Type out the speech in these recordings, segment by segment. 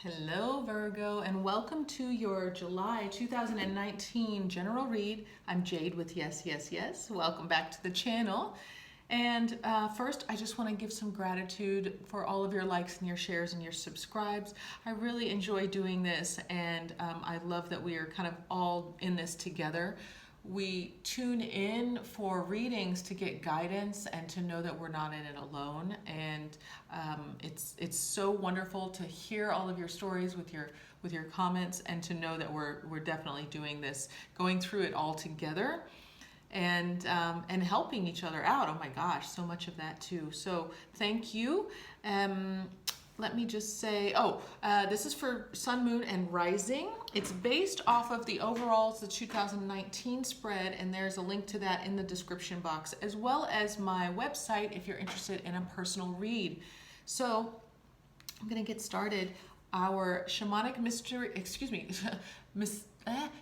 Hello Virgo, and welcome to your July 2019 general read. I'm Jade with yesYesYes. Welcome back to the channel. And first, I just want to give some gratitude for all of your likes and your shares and your subscribes. I really enjoy doing this, and I love that we are kind of all in this together. We tune in for readings to get guidance and to know that we're not in it alone. And it's so wonderful to hear all of your stories with your comments, and to know that we're definitely doing this, going through it all together, and helping each other out. Oh my gosh, so much of that too. So thank you. Let me just say, this is for Sun, Moon, and Rising. It's based off of the overalls, the 2019 spread, and there's a link to that in the description box, as well as my website if you're interested in a personal read. So I'm gonna get started. Our shamanic mystery,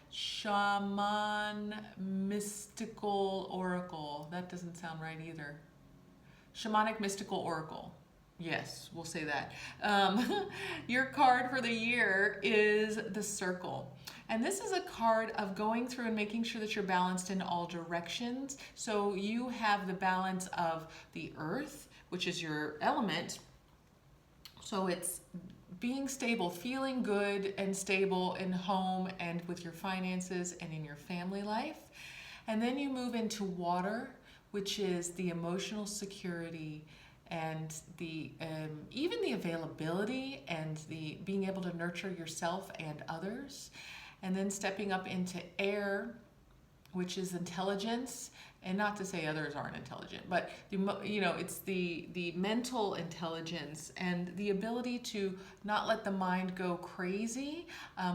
shaman mystical oracle. That doesn't sound right either. Shamanic mystical oracle. Yes, we'll say that. Your card for the year is the Circle. And this is a card of going through and making sure that you're balanced in all directions. So you have the balance of the earth, which is your element. So it's being stable, feeling good and stable in home and with your finances and in your family life. And then you move into water, which is the emotional security and the even the availability and the being able to nurture yourself and others. And then stepping up into air, which is intelligence. And not to say others aren't intelligent, but it's the mental intelligence and the ability to not let the mind go crazy,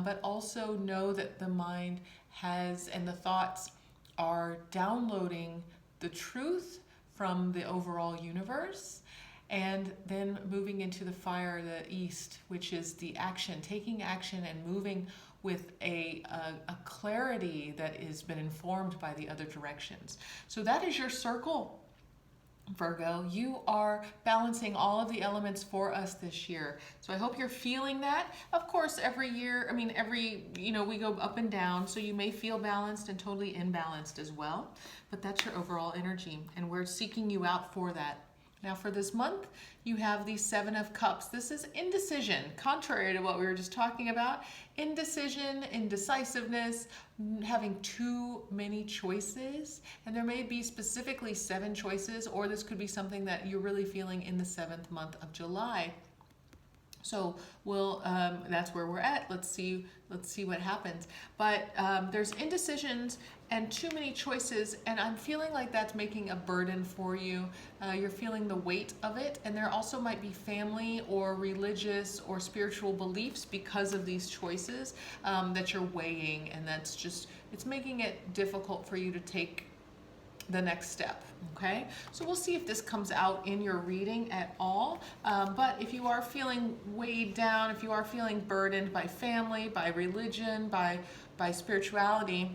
but also know that the mind has, and the thoughts are downloading the truth from the overall universe. And then moving into the fire, the east, which is the action, taking action and moving with a clarity that has been informed by the other directions. So that is your circle, Virgo. You are balancing all of the elements for us this year. So I hope you're feeling that. Of course, every year, we go up and down, so you may feel balanced and totally imbalanced as well, but that's your overall energy, and we're seeking you out for that. Now for this month, you have the Seven of Cups. This is indecision, contrary to what we were just talking about. Indecision, indecisiveness, having too many choices. And there may be specifically 7 choices, or this could be something that you're really feeling in the 7th month of July. So that's where we're at. Let's see what happens. But there's indecisions and too many choices, and I'm feeling like that's making a burden for you. You're feeling the weight of it, and there also might be family or religious or spiritual beliefs because of these choices that you're weighing, and it's making it difficult for you to take the next step. Okay, so we'll see if this comes out in your reading at all. But if you are feeling weighed down, if you are feeling burdened by family, by religion, by spirituality,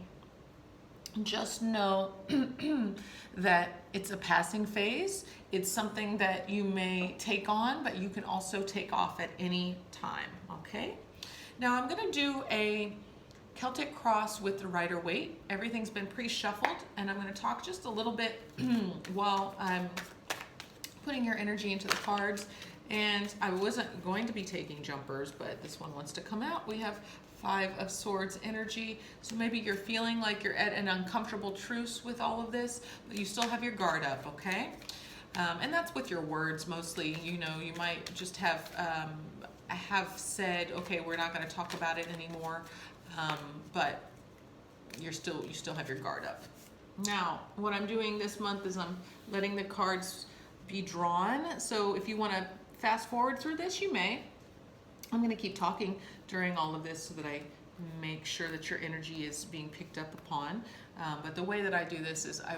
just know that it's a passing phase. It's something that you may take on, but you can also take off at any time. Okay, now I'm going to do a Celtic cross with the Rider-Waite. Everything's been pre-shuffled, and I'm going to talk just a little bit while I'm putting your energy into the cards. And I wasn't going to be taking jumpers, but this one wants to come out. We have 5 of Swords energy, so maybe you're feeling like you're at an uncomfortable truce with all of this, but you still have your guard up, okay? And that's with your words mostly. You might just have said, okay, we're not going to talk about it anymore. But you still have your guard up. Now, what I'm doing this month is I'm letting the cards be drawn. So if you want to fast forward through this, you may. I'm going to keep talking during all of this so that I make sure that your energy is being picked up upon. But the way that I do this is I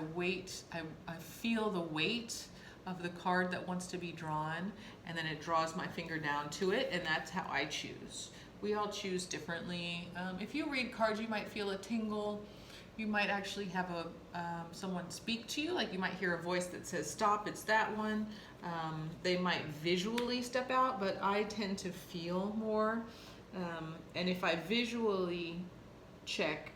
feel the weight of the card that wants to be drawn, and then it draws my finger down to it, and that's how I choose. We all choose differently. If you read cards, you might feel a tingle. You might actually have someone speak to you, like you might hear a voice that says, stop, it's that one. They might visually step out, but I tend to feel more. And if I visually check,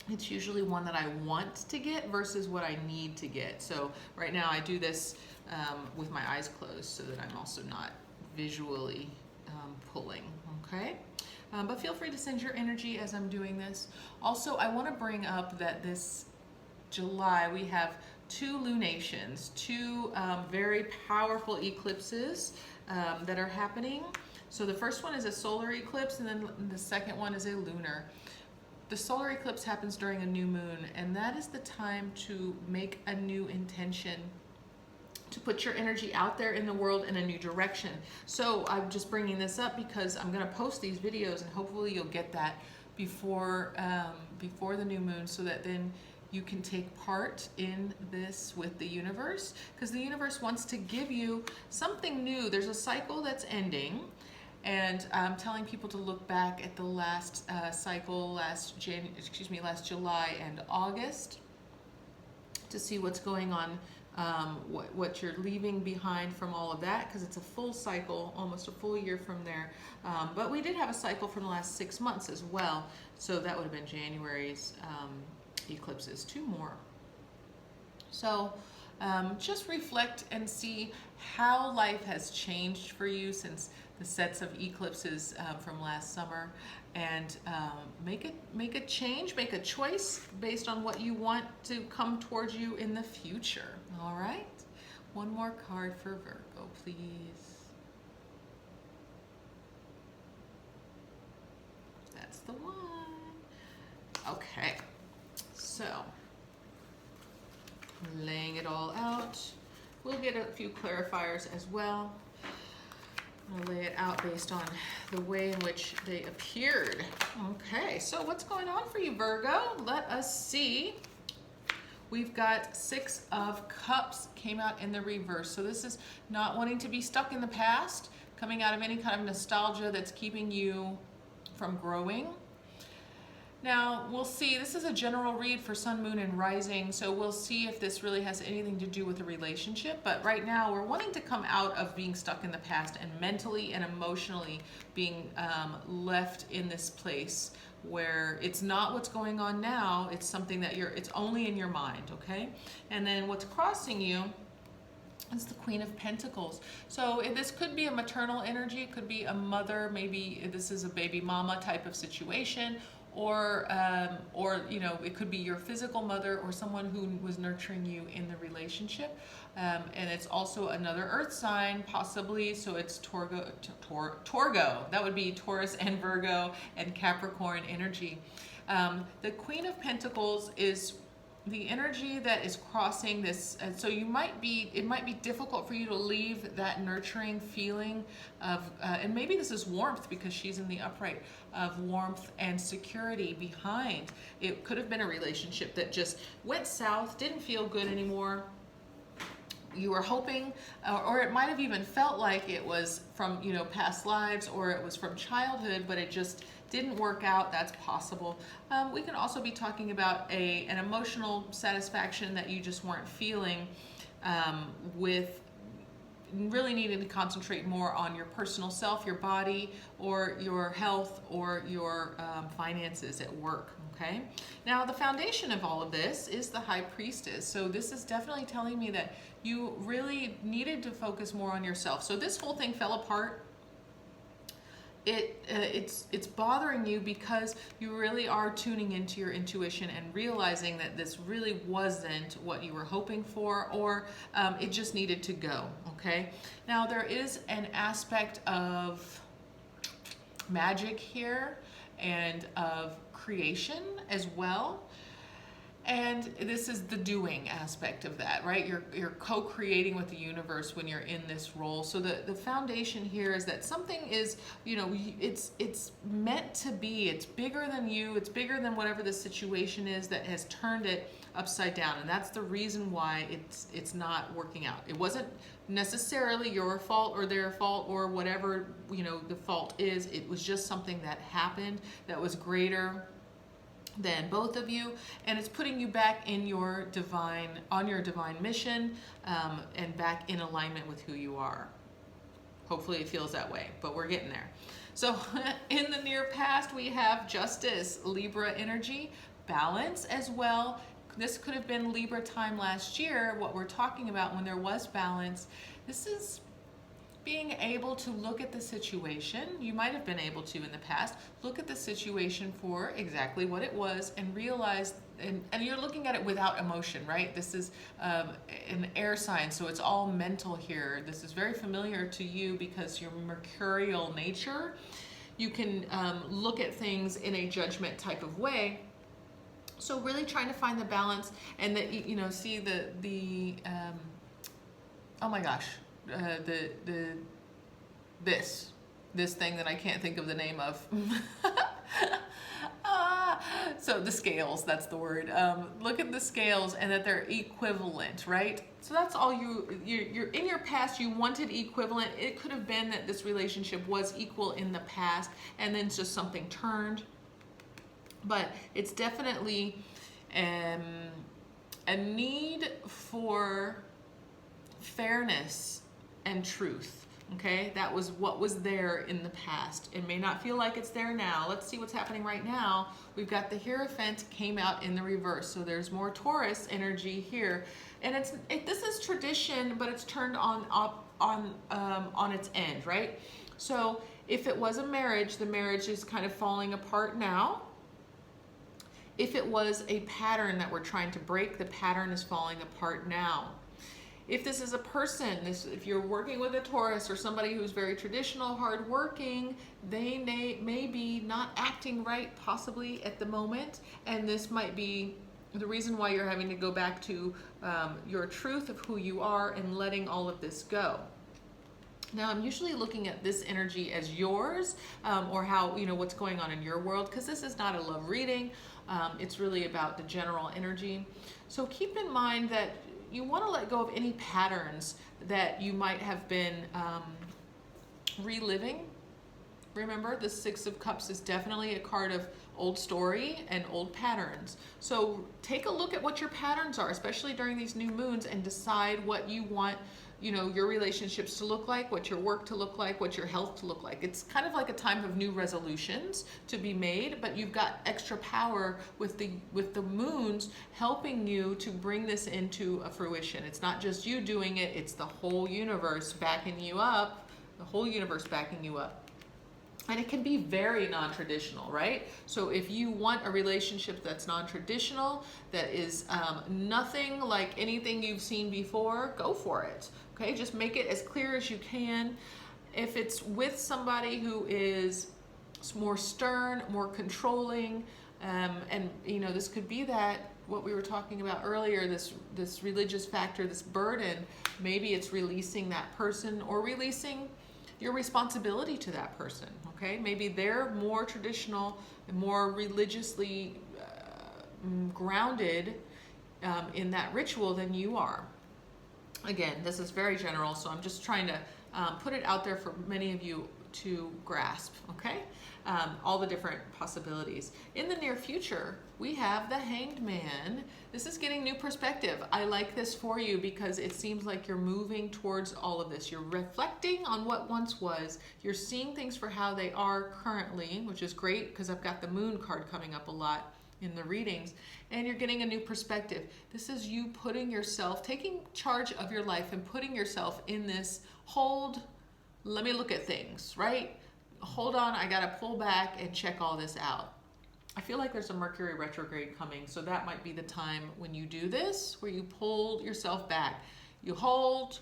it's usually one that I want to get versus what I need to get. So right now I do this with my eyes closed so that I'm also not visually pulling, okay? But feel free to send your energy as I'm doing this. Also, I want to bring up that this July we have two lunations, two very powerful eclipses that are happening. So the first one is a solar eclipse, and then the second one is a lunar. The solar eclipse happens during a new moon, and that is the time to make a new intention, to put your energy out there in the world in a new direction. So I'm just bringing this up because I'm going to post these videos, and hopefully you'll get that before before the new moon, so that then you can take part in this with the universe, because the universe wants to give you something new. There's a cycle that's ending, and I'm telling people to look back at the last cycle, last July and August, to see what's going on, what you're leaving behind from all of that, because it's a full cycle, almost a full year from there. But we did have a cycle from the last 6 months as well, so that would have been January's eclipses, 2 more. So just reflect and see how life has changed for you since the sets of eclipses from last summer, and make a change, make a choice based on what you want to come towards you in the future. All right, one more card for Virgo, please. That's the one. Okay, so laying it all out. We'll get a few clarifiers as well. I'll lay it out based on the way in which they appeared. Okay, so what's going on for you, Virgo? Let us see. We've got 6 of Cups came out in the reverse. So this is not wanting to be stuck in the past, coming out of any kind of nostalgia that's keeping you from growing. Now, we'll see, this is a general read for Sun, Moon, and Rising, so we'll see if this really has anything to do with a relationship. But right now, we're wanting to come out of being stuck in the past and mentally and emotionally being left in this place where it's not what's going on now, it's something that it's only in your mind, okay? And then what's crossing you, it's the Queen of Pentacles. So this could be a maternal energy, it could be a mother, maybe this is a baby mama type of situation, or you know, it could be your physical mother or someone who was nurturing you in the relationship. And it's also another earth sign, possibly, so it's Torgo, that would be Taurus and Virgo and Capricorn energy. The Queen of Pentacles is the energy that is crossing this, so it might be difficult for you to leave that nurturing feeling of, and maybe this is warmth because she's in the upright, of warmth and security behind. It could have been a relationship that just went south, didn't feel good anymore. You were hoping, or it might have even felt like it was from, you know, past lives, or it was from childhood, but it just didn't work out. That's possible. We can also be talking about an emotional satisfaction that you just weren't feeling, with really needing to concentrate more on your personal self, your body, or your health, or your finances at work. Okay. Now the foundation of all of this is the High Priestess. So this is definitely telling me that you really needed to focus more on yourself. So this whole thing fell apart. It's bothering you because you really are tuning into your intuition and realizing that this really wasn't what you were hoping for, or it just needed to go. Okay. Now there is an aspect of magic here and of creation as well. And this is the doing aspect of that, right? You're co-creating with the universe when you're in this role. So the foundation here is that something is, you know, it's meant to be. It's bigger than you. It's bigger than whatever the situation is that has turned it upside down. And that's the reason why it's not working out. It wasn't necessarily your fault or their fault or whatever, you know, the fault is. It was just something that happened that was greater than both of you, and it's putting you back in your divine, on your divine mission, and back in alignment with who you are. Hopefully it feels that way, but we're getting there. So in the near past, we have justice, Libra energy, balance as well. This could have been Libra time last year, what we're talking about when there was balance. This is being able to look at the situation. You might have been able to in the past, look at the situation for exactly what it was and realize, and you're looking at it without emotion, right? This is an air sign, so it's all mental here. This is very familiar to you because your mercurial nature, you can look at things in a judgment type of way. So really trying to find the balance and that, you know, see oh my gosh, this thing that I can't think of the name of. So the scales, that's the word. Look at the scales and that they're equivalent, right? So that's all you're in your past, you wanted equivalent. It could have been that this relationship was equal in the past and then just something turned. But it's definitely a need for fairness and truth. Okay, that was what was there in the past. It may not feel like it's there now. Let's see what's happening right now. We've got the Hierophant came out in the reverse, so there's more Taurus energy here, and this is tradition, but it's turned on its end, right? So if it was a marriage, the marriage is kind of falling apart now. If it was a pattern that we're trying to break, the pattern is falling apart now. If this is a person, if you're working with a Taurus or somebody who's very traditional, hardworking, they may be not acting right possibly at the moment, and this might be the reason why you're having to go back to your truth of who you are and letting all of this go. Now, I'm usually looking at this energy as yours, or how, you know, what's going on in your world, because this is not a love reading. It's really about the general energy. So keep in mind that you want to let go of any patterns that you might have been reliving. Remember, the Six of Cups is definitely a card of old story and old patterns. So take a look at what your patterns are, especially during these new moons, and decide what you want, you know, your relationships to look like, what your work to look like, what your health to look like. It's kind of like a time of new resolutions to be made, but you've got extra power with the moons helping you to bring this into a fruition. It's not just you doing it, it's the whole universe backing you up, the whole universe backing you up. And it can be very non-traditional, right? So if you want a relationship that's non-traditional, that is nothing like anything you've seen before, go for it. Okay, just make it as clear as you can. If it's with somebody who is more stern, more controlling, and you know, this could be that what we were talking about earlier, this religious factor, this burden. Maybe it's releasing that person or releasing your responsibility to that person. Okay, maybe they're more traditional and more religiously grounded in that ritual than you are. Again, this is very general, so I'm just trying to put it out there for many of you to grasp, okay? All the different possibilities. In the near future, we have the Hanged Man. This is getting new perspective. I like this for you because it seems like you're moving towards all of this. You're reflecting on what once was. You're seeing things for how they are currently, which is great because I've got the Moon card coming up a lot in the readings, and you're getting a new perspective. This is you putting yourself, taking charge of your life and putting yourself in this hold, let me look at things, right? Hold on, I gotta pull back and check all this out. I feel like there's a Mercury retrograde coming, so that might be the time when you do this, where you pull yourself back. You hold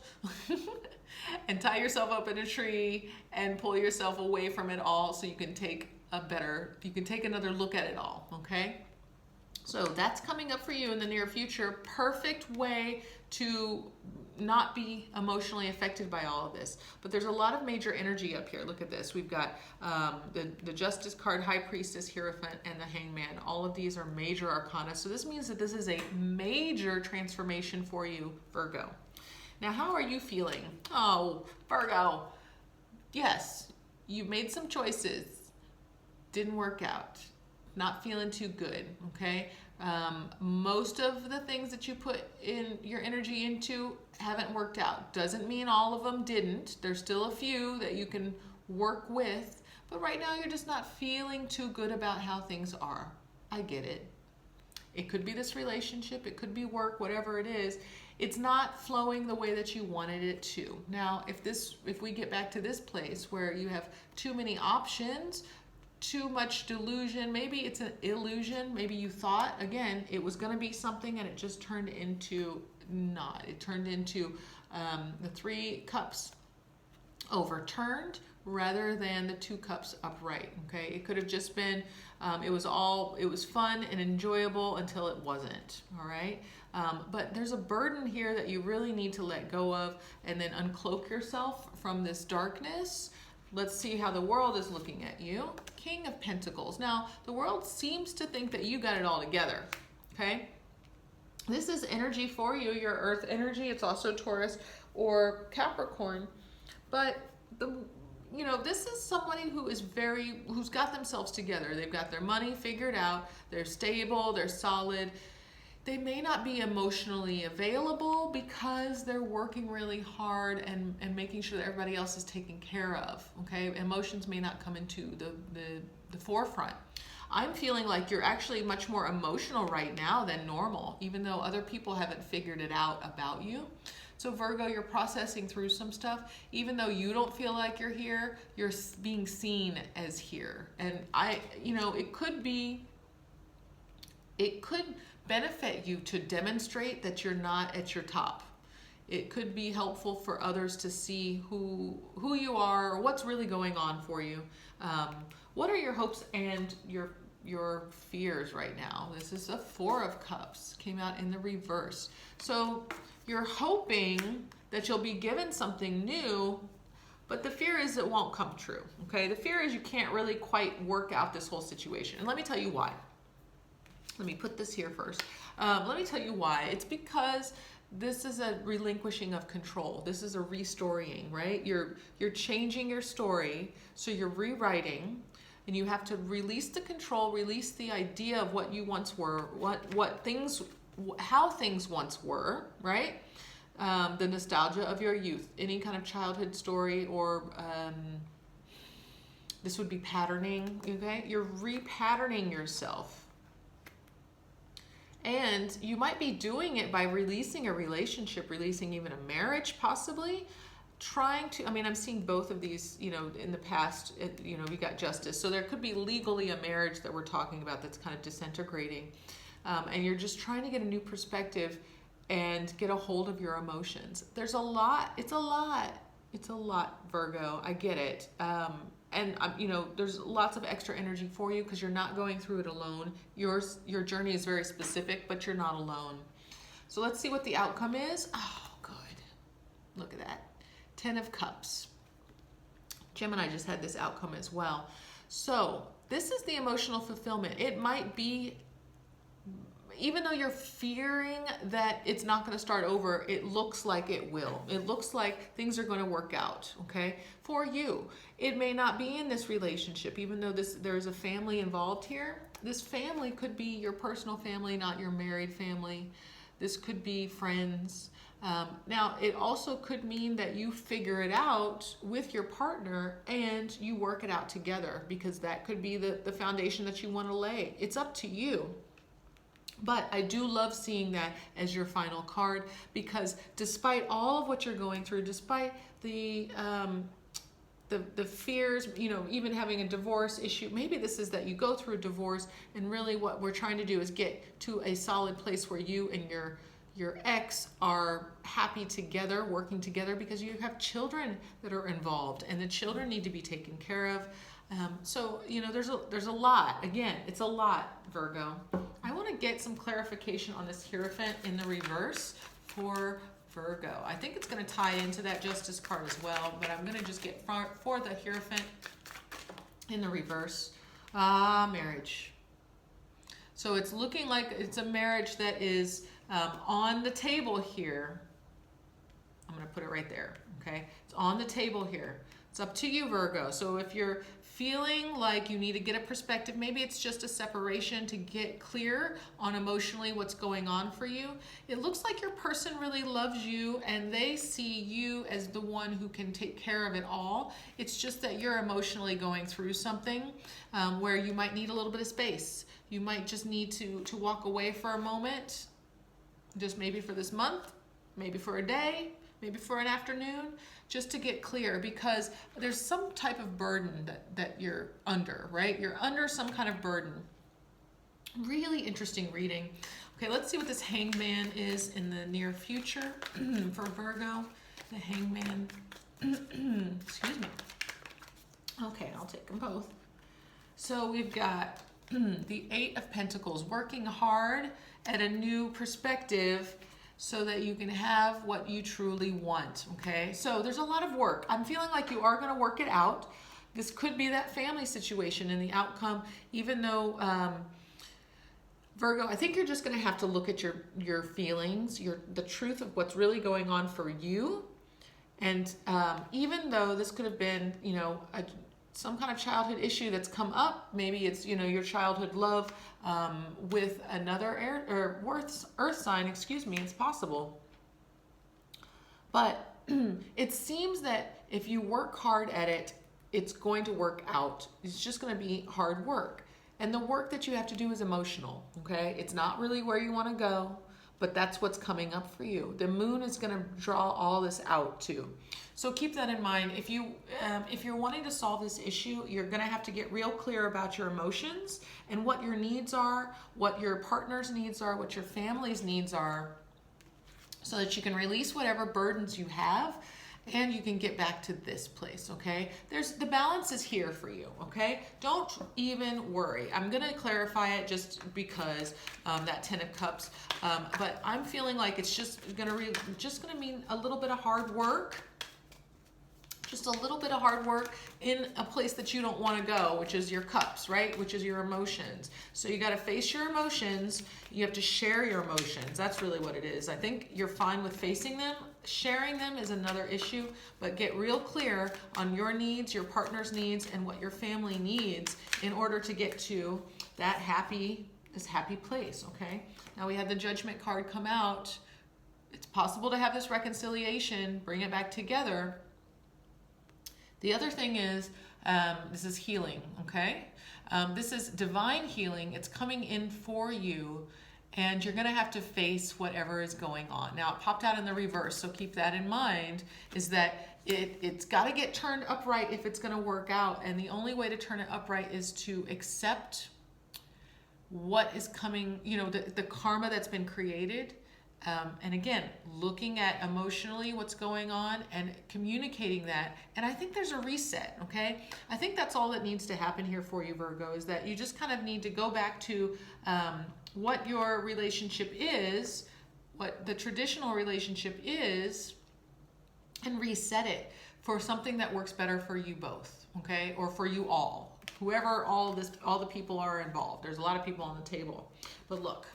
and tie yourself up in a tree and pull yourself away from it all so you can take another look at it all, okay? So that's coming up for you in the near future. Perfect way to not be emotionally affected by all of this. But there's a lot of major energy up here. Look at this. We've got the Justice card, High Priestess, Hierophant, and the Hangman. All of these are major arcana. So this means that this is a major transformation for you, Virgo. Now, how are you feeling? Oh, Virgo. Yes, you made some choices. Didn't work out. not feeling too good, okay? Most of the things that you put in your energy into haven't worked out. Doesn't mean all of them didn't. There's still a few that you can work with, but right now you're just not feeling too good about how things are. I get it. It could be this relationship, it could be work, whatever it is. It's not flowing the way that you wanted it to. Now, if we get back to this place where you have too many options, too much delusion, maybe it's an illusion, maybe you thought, again, it was gonna be something and it just turned into not. It turned into the 3 cups overturned rather than the 2 cups upright, okay? It could have just been, it was fun and enjoyable until it wasn't, all right? But there's a burden here that you really need to let go of and then uncloak yourself from this darkness. Let's see how the world is looking at you. King of Pentacles. Now, the world seems to think that you got it all together, okay? This is energy for you, your earth energy. It's also Taurus or Capricorn. But this is somebody who's got themselves together. They've got their money figured out. They're stable, they're solid. They may not be emotionally available because they're working really hard and making sure that everybody else is taken care of, okay? Emotions may not come into the forefront. I'm feeling like you're actually much more emotional right now than normal, even though other people haven't figured it out about you. So Virgo, you're processing through some stuff. Even though you don't feel like you're here, you're being seen as here. And it could benefit you to demonstrate that you're not at your top. It could be helpful for others to see who you are or what's really going on for you. What are your hopes and your fears right now? This is a 4 of Cups, came out in the reverse. So you're hoping that you'll be given something new, but the fear is it won't come true, okay? The fear is you can't really quite work out this whole situation. And let me tell you why. Let me put this here first. Let me tell you why. It's because this is a relinquishing of control. This is a restorying, right? You're changing your story, so you're rewriting, and you have to release the control, release the idea of what you once were, how things once were, right? The nostalgia of your youth, any kind of childhood story, or this would be patterning, okay? You're repatterning yourself. And you might be doing it by releasing a relationship, releasing even a marriage, possibly. I'm seeing both of these, in the past, we got justice. So there could be legally a marriage that we're talking about that's kind of disintegrating. And you're just trying to get a new perspective and get a hold of your emotions. There's a lot. It's a lot, Virgo. I get it. There's lots of extra energy for you because you're not going through it alone. Your journey is very specific, but you're not alone. So let's see what the outcome is. Oh, good. Look at that. 10 of Cups. Gemini just had this outcome as well. So this is the emotional fulfillment. It might be, even though you're fearing that it's not going to start over, it looks like it will. It looks like things are going to work out, okay, for you. It may not be in this relationship, even though there's a family involved here. This family could be your personal family, not your married family. This could be friends. Now, it also could mean that you figure it out with your partner and you work it out together, because that could be the foundation that you want to lay. It's up to you. But I do love seeing that as your final card, because despite all of what you're going through, despite the fears, even having a divorce issue, maybe this is that you go through a divorce, and really what we're trying to do is get to a solid place where you and your ex are happy together, working together, because you have children that are involved, and the children need to be taken care of. So there's a lot. Again, it's a lot, Virgo. I want to get some clarification on this Hierophant in the reverse for Virgo. I think it's going to tie into that Justice card as well, but I'm going to just get for the Hierophant in the reverse. Marriage. So it's looking like it's a marriage that is on the table here. I'm going to put it right there, okay? It's on the table here. It's up to you, Virgo. So if you're feeling like you need to get a perspective, maybe it's just a separation to get clear on emotionally what's going on for you. It looks like your person really loves you and they see you as the one who can take care of it all. It's just that you're emotionally going through something where you might need a little bit of space. You might just need to walk away for a moment, just maybe for this month, maybe for a day, maybe for an afternoon, just to get clear, because there's some type of burden that you're under, right? You're under some kind of burden. Really interesting reading. Okay, let's see what this Hangman is in the near future for Virgo. The Hangman, excuse me. Okay, I'll take them both. So we've got the Eight of Pentacles, working hard at a new perspective so that you can have what you truly want, okay? So there's a lot of work. I'm feeling like you are gonna work it out. This could be that family situation and the outcome, even though, Virgo, I think you're just gonna have to look at your feelings, the truth of what's really going on for you. And even though this could have been, you know, some kind of childhood issue that's come up, maybe it's, you know, your childhood love with another earth sign, excuse me, it's possible. But it seems that if you work hard at it, it's going to work out. It's just going to be hard work. And the work that you have to do is emotional, okay? It's not really where you want to go, but that's what's coming up for you. The moon is going to draw all this out too. So keep that in mind. If you're wanting to solve this issue, you're going to have to get real clear about your emotions and what your needs are, what your partner's needs are, what your family's needs are, so that you can release whatever burdens you have and you can get back to this place, okay? The balance is here for you, okay? Don't even worry. I'm gonna clarify it just because that Ten of Cups, but I'm feeling like it's just gonna mean a little bit of hard work. Just a little bit of hard work in a place that you don't want to go, which is your cups, right? Which is your emotions. So you got to face your emotions. You have to share your emotions. That's really what it is. I think you're fine with facing them. Sharing them is another issue, but get real clear on your needs, your partner's needs, and what your family needs in order to get to that happy place, okay? Now we had the Judgment card come out. It's possible to have this reconciliation, bring it back together. The other thing is, this is healing, okay? This is divine healing. It's coming in for you, and you're going to have to face whatever is going on. Now, it popped out in the reverse, so keep that in mind, is that it's got to get turned upright if it's going to work out, and the only way to turn it upright is to accept what is coming, you know, the karma that's been created. And again, looking at emotionally what's going on and communicating that. And I think there's a reset, okay? I think that's all that needs to happen here for you, Virgo, is that you just kind of need to go back to what your relationship is, what the traditional relationship is, and reset it for something that works better for you both, okay? Or for you all. Whoever all the people are involved. There's a lot of people on the table. But look.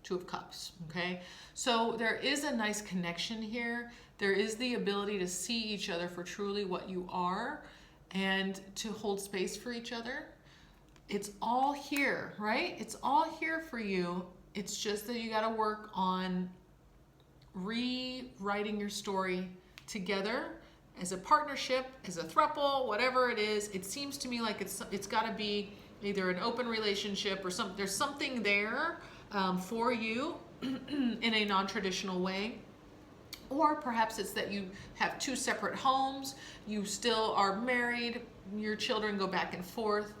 Two of Cups, okay? So there is a nice connection here. There is the ability to see each other for truly what you are and to hold space for each other. It's all here, right? It's all here for you. It's just that you got to work on rewriting your story together as a partnership, as a throuple, whatever it is. It seems to me like it's got to be either an open relationship or there's something there for you in a non-traditional way. Or perhaps it's that you have two separate homes, you still are married, your children go back and forth,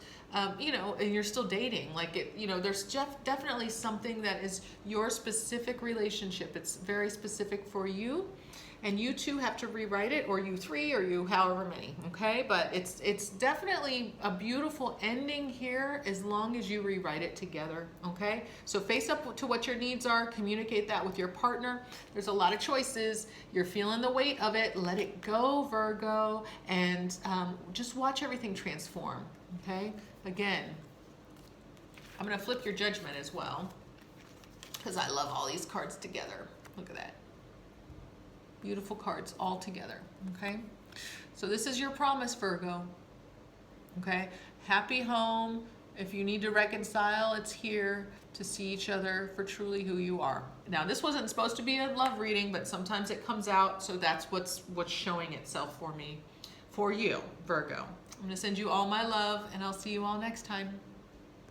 you know, and you're still dating. Like, you know, there's definitely something that is your specific relationship. It's very specific for you. And you two have to rewrite it, or you three, or you however many, okay? But it's definitely a beautiful ending here as long as you rewrite it together, okay? So face up to what your needs are, communicate that with your partner. There's a lot of choices. You're feeling the weight of it. Let it go, Virgo, and just watch everything transform, okay? Again, I'm gonna flip your Judgment as well, because I love all these cards together. Look at that. Beautiful cards all together, okay? So this is your promise, Virgo. Okay? Happy home. If you need to reconcile, it's here to see each other for truly who you are. Now, this wasn't supposed to be a love reading, but sometimes it comes out, so that's what's showing itself for me, for you, Virgo. I'm going to send you all my love, and I'll see you all next time.